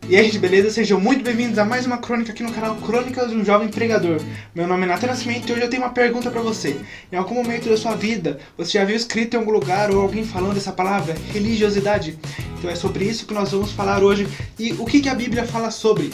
E aí, gente, beleza? Sejam muito bem-vindos a mais uma crônica aqui no canal Crônicas de um Jovem Pregador. Meu nome é Nathan Nascimento e hoje eu tenho uma pergunta pra você. Em algum momento da sua vida, você já viu escrito em algum lugar ou alguém falando essa palavra, religiosidade? Então é sobre isso que nós vamos falar hoje e o que a Bíblia fala sobre.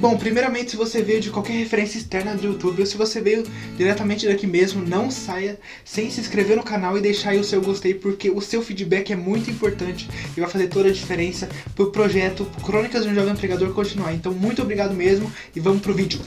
Bom, primeiramente, se você veio de qualquer referência externa do YouTube ou se você veio diretamente daqui mesmo, não saia sem se inscrever no canal e deixar aí o seu gostei, porque o seu feedback é muito importante e vai fazer toda a diferença pro projeto Crônicas de um Jovem Pregador continuar. Então, muito obrigado mesmo e vamos pro vídeo.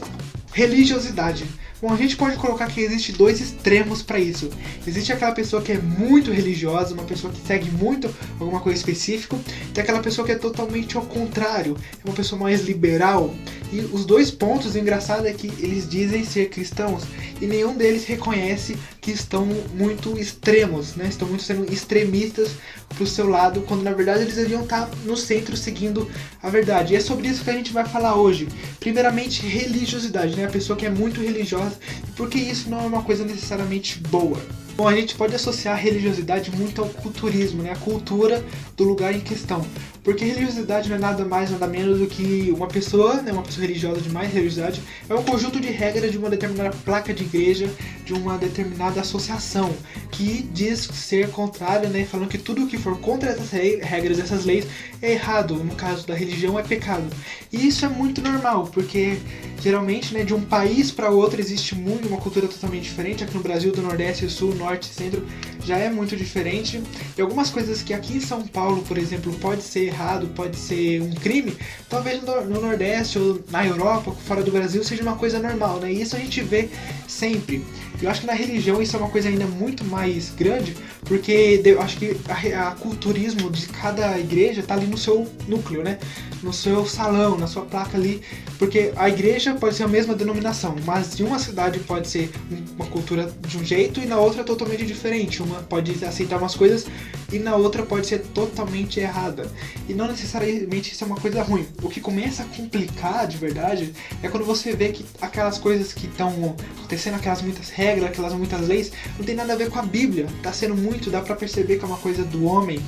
Religiosidade. Bom, a gente pode colocar que existe dois extremos para isso. Existe aquela pessoa que é muito religiosa, uma pessoa que segue muito alguma coisa específica, e aquela pessoa que é totalmente ao contrário, é uma pessoa mais liberal. E os dois pontos, o engraçado é que eles dizem ser cristãos e nenhum deles reconhece que estão muito extremos, né? Estão muito sendo extremistas pro seu lado, quando na verdade eles deviam estar no centro seguindo a verdade. E é sobre isso que a gente vai falar hoje. Primeiramente, religiosidade, né? A pessoa que é muito religiosa, porque isso não é uma coisa necessariamente boa. Bom, a gente pode associar a religiosidade muito ao culturismo, né? A cultura do lugar em questão. Porque religiosidade não é nada mais, nada menos do que uma pessoa, né? Uma pessoa religiosa demais, religiosidade é um conjunto de regras de uma determinada placa de igreja, de uma determinada associação, que diz ser contrária, né? Falando que tudo que for contra essas regras, essas leis, é errado. No caso da religião, é pecado. E isso é muito normal, porque geralmente, né, de um país para outro existe muito uma cultura totalmente diferente. Aqui no Brasil, do Nordeste, Sul, Norte e Centro, já é muito diferente. E algumas coisas que aqui em São Paulo, por exemplo, pode ser errado, pode ser um crime, talvez no Nordeste ou na Europa, fora do Brasil, seja uma coisa normal, né? E isso a gente vê sempre. Eu acho que na religião isso é uma coisa ainda muito mais grande, porque eu acho que a culturismo de cada igreja está ali no seu núcleo, né? No seu salão, na sua placa ali, porque a igreja pode ser a mesma denominação, mas de uma cidade pode ser uma cultura de um jeito e na outra totalmente diferente. Uma pode aceitar umas coisas e na outra pode ser totalmente errada. E não necessariamente isso é uma coisa ruim. O que começa a complicar de verdade é quando você vê que aquelas coisas que estão acontecendo, aquelas muitas regras, aquelas muitas leis, não tem nada a ver com a Bíblia. Tá sendo muito, dá pra perceber que é uma coisa do homem,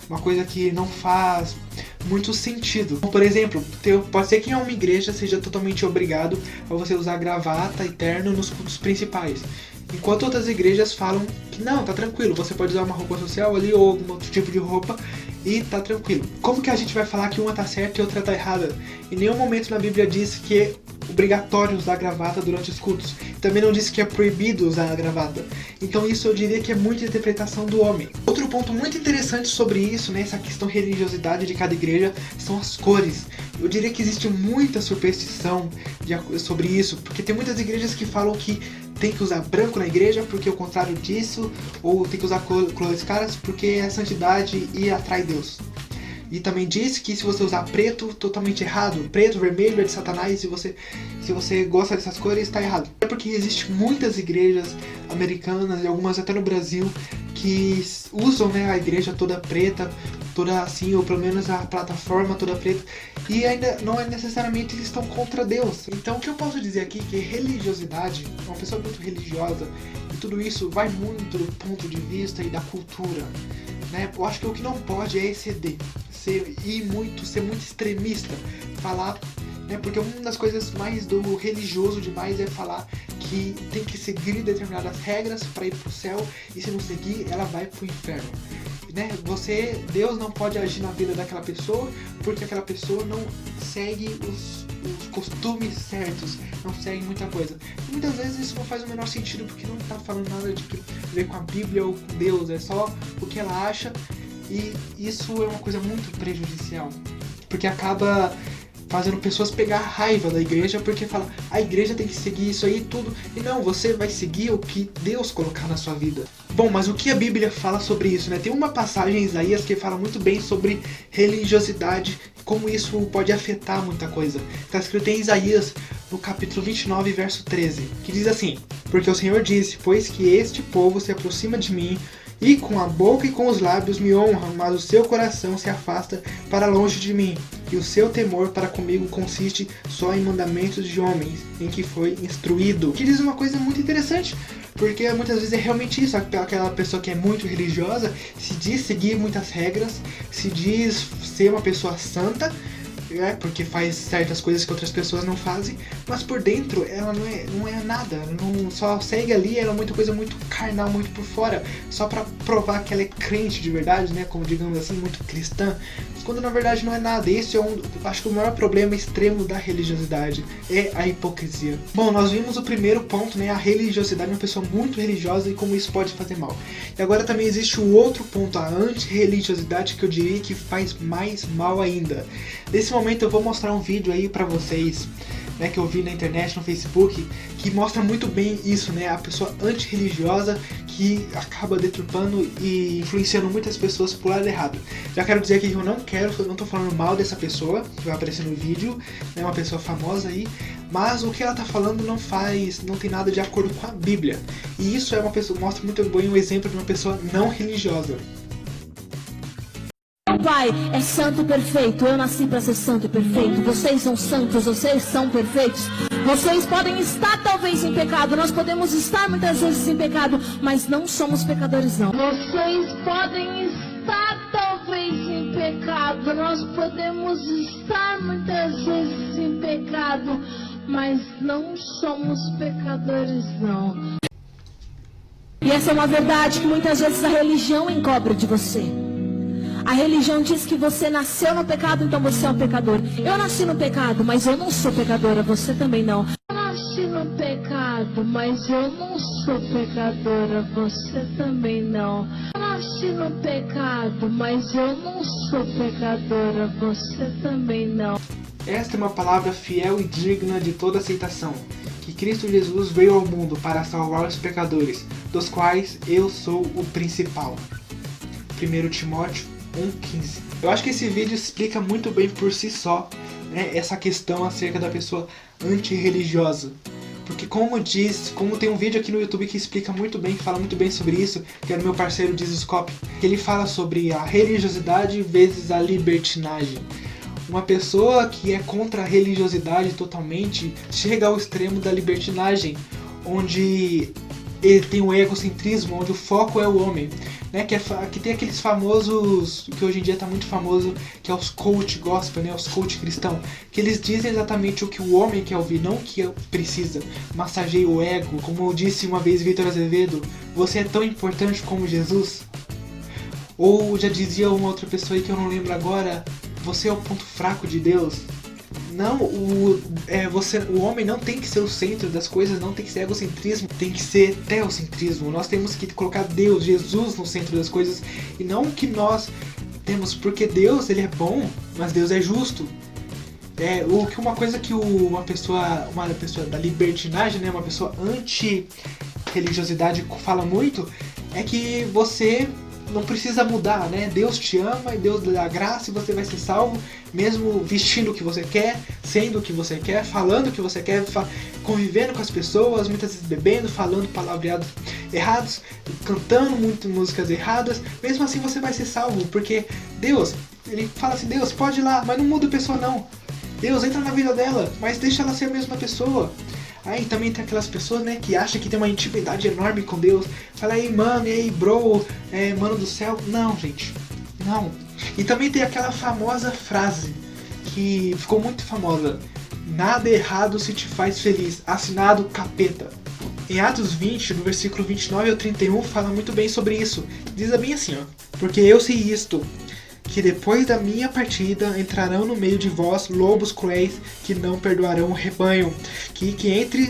uma coisa que não faz muito sentido. Por exemplo, pode ser que em uma igreja seja totalmente obrigado a você usar gravata e terno nos cultos principais, enquanto outras igrejas falam que não, tá tranquilo, você pode usar uma roupa social ali ou algum outro tipo de roupa e tá tranquilo. Como que a gente vai falar que uma tá certa e outra tá errada? Em nenhum momento na Bíblia diz que é obrigatório usar gravata durante os cultos. Também não diz que é proibido usar a gravata. Então isso eu diria que é muita interpretação do homem. Outro ponto muito interessante sobre isso, né, essa questão de religiosidade de cada igreja, são as cores. Eu diria que existe muita superstição sobre isso, porque tem muitas igrejas que falam que tem que usar branco na igreja porque é o contrário disso, ou tem que usar cores claras porque é santidade e atrai Deus. E também diz que se você usar preto, totalmente errado. Preto, vermelho é de Satanás, se você gosta dessas cores, está errado. É porque existem muitas igrejas americanas e algumas até no Brasil que usam, né, a igreja toda preta, toda assim, ou pelo menos a plataforma toda preta, e ainda não é necessariamente eles estão contra Deus. Então o que eu posso dizer aqui é que religiosidade, uma pessoa muito religiosa, e tudo isso vai muito do ponto de vista e da cultura, né? Eu acho que o que não pode é exceder, ser muito extremista, falar, né? Porque uma das coisas mais do religioso demais é falar que tem que seguir determinadas regras para ir pro céu, e se não seguir, ela vai pro inferno. Né? Deus não pode agir na vida daquela pessoa porque aquela pessoa não segue os costumes certos, não segue muita coisa. E muitas vezes isso não faz o menor sentido, porque não está falando nada de ver com a Bíblia ou com Deus, é só o que ela acha, e isso é uma coisa muito prejudicial, porque acaba fazendo pessoas pegar raiva da igreja, porque fala, a igreja tem que seguir isso aí e tudo, e não, você vai seguir o que Deus colocar na sua vida. Bom, mas o que a Bíblia fala sobre isso, né? Tem uma passagem em Isaías que fala muito bem sobre religiosidade, como isso pode afetar muita coisa. Está escrito em Isaías, no capítulo 29, verso 13, que diz assim: porque o Senhor disse, pois que este povo se aproxima de mim, e com a boca e com os lábios me honram, mas o seu coração se afasta para longe de mim. e o seu temor para comigo consiste só em mandamentos de homens, em que foi instruído. Que diz uma coisa muito interessante, porque muitas vezes é realmente isso, aquela pessoa que é muito religiosa, se diz seguir muitas regras, se diz ser uma pessoa santa, porque faz certas coisas que outras pessoas não fazem, mas por dentro ela não é nada, ela não só segue ali, ela é muita coisa muito carnal, muito por fora, só pra provar que ela é crente de verdade, né, como digamos assim, muito cristã, quando na verdade não é nada. Esse é acho que o maior problema extremo da religiosidade, é a hipocrisia. Bom, nós vimos o primeiro ponto, né, a religiosidade, uma pessoa muito religiosa e como isso pode fazer mal. E agora também existe o outro ponto, a anti-religiosidade, que eu diria que faz mais mal ainda. Nesse momento eu vou mostrar um vídeo aí pra vocês, né, que eu vi na internet, no Facebook, que mostra muito bem isso, né, a pessoa antirreligiosa que acaba deturpando e influenciando muitas pessoas pro lado errado. Já quero dizer aqui que eu não tô falando mal dessa pessoa que vai aparecer no vídeo, né, uma pessoa famosa aí, mas o que ela tá falando não tem nada de acordo com a Bíblia. E isso é mostra muito bem um exemplo de uma pessoa não religiosa. Pai é santo e perfeito, eu nasci para ser santo e perfeito, vocês são santos, vocês são perfeitos, vocês podem estar talvez em pecado, nós podemos estar muitas vezes em pecado, mas não somos pecadores não. Vocês podem estar talvez em pecado, nós podemos estar muitas vezes em pecado, mas não somos pecadores não. E essa é uma verdade que muitas vezes a religião encobre de você. A religião diz que você nasceu no pecado, então você é um pecador. Eu nasci no pecado, mas eu não sou pecadora, você também não. Eu nasci no pecado, mas eu não sou pecadora, você também não. Eu nasci no pecado, mas eu não sou pecadora, você também não. Esta é uma palavra fiel e digna de toda aceitação, que Cristo Jesus veio ao mundo para salvar os pecadores, dos quais eu sou o principal. 1 Timóteo 1,15. Eu acho que esse vídeo explica muito bem por si só, né, essa questão acerca da pessoa antirreligiosa. Porque como tem um vídeo aqui no YouTube que explica muito bem, que fala muito bem sobre isso, que é do meu parceiro Dizoscope, que ele fala sobre a religiosidade vezes a libertinagem. Uma pessoa que é contra a religiosidade totalmente chega ao extremo da libertinagem, onde ele tem o egocentrismo, onde o foco é o homem, né? Que tem aqueles famosos, que hoje em dia está muito famoso, que é os coach gospel, né? Os coach cristão, que eles dizem exatamente o que o homem quer ouvir, não o que precisa. Massageia o ego, como disse uma vez Vitor Azevedo, você é tão importante como Jesus. Ou já dizia uma outra pessoa aí que eu não lembro agora, você é o ponto fraco de Deus. Não, o homem não tem que ser o centro das coisas, não tem que ser egocentrismo, tem que ser teocentrismo. Nós temos que colocar Deus, Jesus no centro das coisas e não o que nós temos, porque Deus, ele é bom, mas Deus é justo. Uma coisa que uma pessoa da libertinagem, né, uma pessoa anti-religiosidade fala muito, é que você não precisa mudar, né? Deus te ama e Deus dá graça e você vai ser salvo, mesmo vestindo o que você quer, sendo o que você quer, falando o que você quer, convivendo com as pessoas, muitas vezes bebendo, falando palavreados errados, cantando muitas músicas erradas, mesmo assim você vai ser salvo, porque Deus, ele fala assim, Deus, pode ir lá, mas não muda a pessoa não. Deus, entra na vida dela, mas deixa ela ser a mesma pessoa. Aí também tem aquelas pessoas, né, que acham que tem uma intimidade enorme com Deus. Fala aí, mano, e aí, bro, mano do céu. Não, gente, não. E também tem aquela famosa frase que ficou muito famosa: nada errado se te faz feliz, assinado capeta. Em Atos 20, no versículo 29 ao 31, fala muito bem sobre isso. Diz bem assim, ó: porque eu sei isto, que depois da minha partida entrarão no meio de vós lobos cruéis que não perdoarão o rebanho, que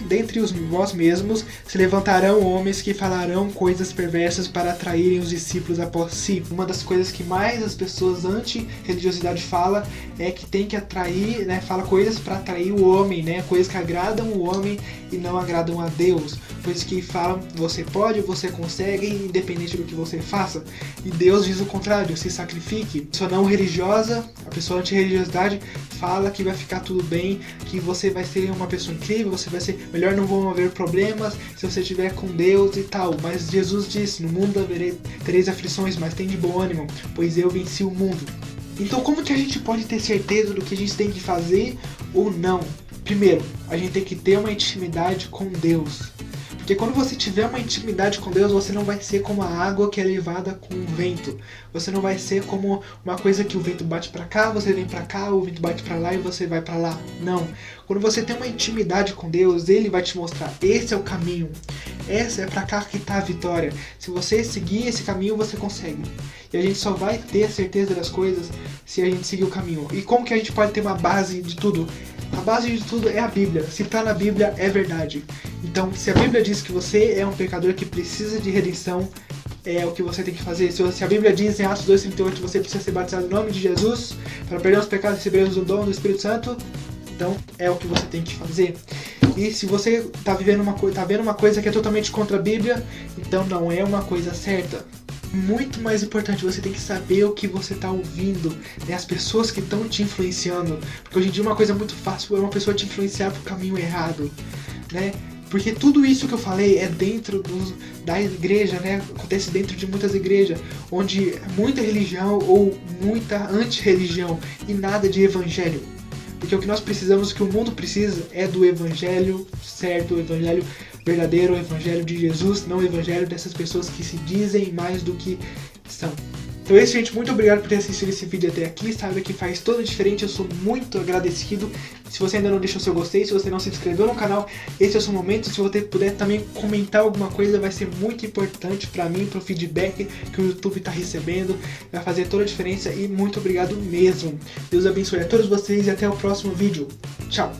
dentre vós mesmos se levantarão homens que falarão coisas perversas para atraírem os discípulos após si. Uma das coisas que mais as pessoas anti-religiosidade fala é que tem que atrair, né, fala coisas para atrair o homem, né, coisas que agradam o homem e não agradam a Deus, coisas que falam você pode, você consegue, independente do que você faça. E Deus diz o contrário: se sacrifique. A pessoa não religiosa, a pessoa anti-religiosidade fala que vai ficar tudo bem, que você vai ser uma pessoa incrível, você vai ser melhor, não vão haver problemas se você estiver com Deus e tal. Mas Jesus disse: no mundo tereis aflições, mas tem de bom ânimo, pois eu venci o mundo. Então como que a gente pode ter certeza do que a gente tem que fazer ou não? Primeiro, a gente tem que ter uma intimidade com Deus. Porque quando você tiver uma intimidade com Deus, você não vai ser como a água que é levada com o vento. Você não vai ser como uma coisa que o vento bate pra cá, você vem pra cá, o vento bate pra lá e você vai pra lá. Não. Quando você tem uma intimidade com Deus, Ele vai te mostrar, esse é o caminho. Essa é pra cá que tá a vitória. Se você seguir esse caminho, você consegue. E a gente só vai ter a certeza das coisas se a gente seguir o caminho. E como que a gente pode ter uma base de tudo? A base de tudo é a Bíblia. Se tá na Bíblia, é verdade. Então, se a Bíblia diz que você é um pecador que precisa de redenção, é o que você tem que fazer. Se a Bíblia diz em Atos 2,38 que você precisa ser batizado no nome de Jesus para perder os pecados e recebermos o dom do Espírito Santo, então é o que você tem que fazer. E se você tá vendo uma coisa que é totalmente contra a Bíblia, então não é uma coisa certa. Muito mais importante, você tem que saber o que você está ouvindo, né? As pessoas que estão te influenciando. Porque hoje em dia uma coisa muito fácil é uma pessoa te influenciar pro caminho errado, né? Porque tudo isso que eu falei é dentro da igreja, né? Acontece dentro de muitas igrejas, onde muita religião ou muita anti-religião e nada de evangelho. Porque o que nós precisamos, o que o mundo precisa é do evangelho certo, o evangelho verdadeiro, o evangelho de Jesus, não o evangelho dessas pessoas que se dizem mais do que são. Então é isso, gente, muito obrigado por ter assistido esse vídeo até aqui, sabe que faz toda a diferença, eu sou muito agradecido. Se você ainda não deixou seu gostei, se você não se inscreveu no canal, esse é o seu momento. Se você puder também comentar alguma coisa, vai ser muito importante pra mim, pro feedback que o YouTube tá recebendo, vai fazer toda a diferença e muito obrigado mesmo. Deus abençoe a todos vocês e até o próximo vídeo. Tchau!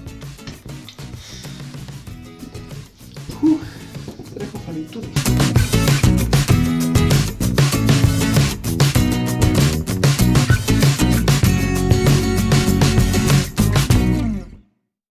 Será que eu falei tudo?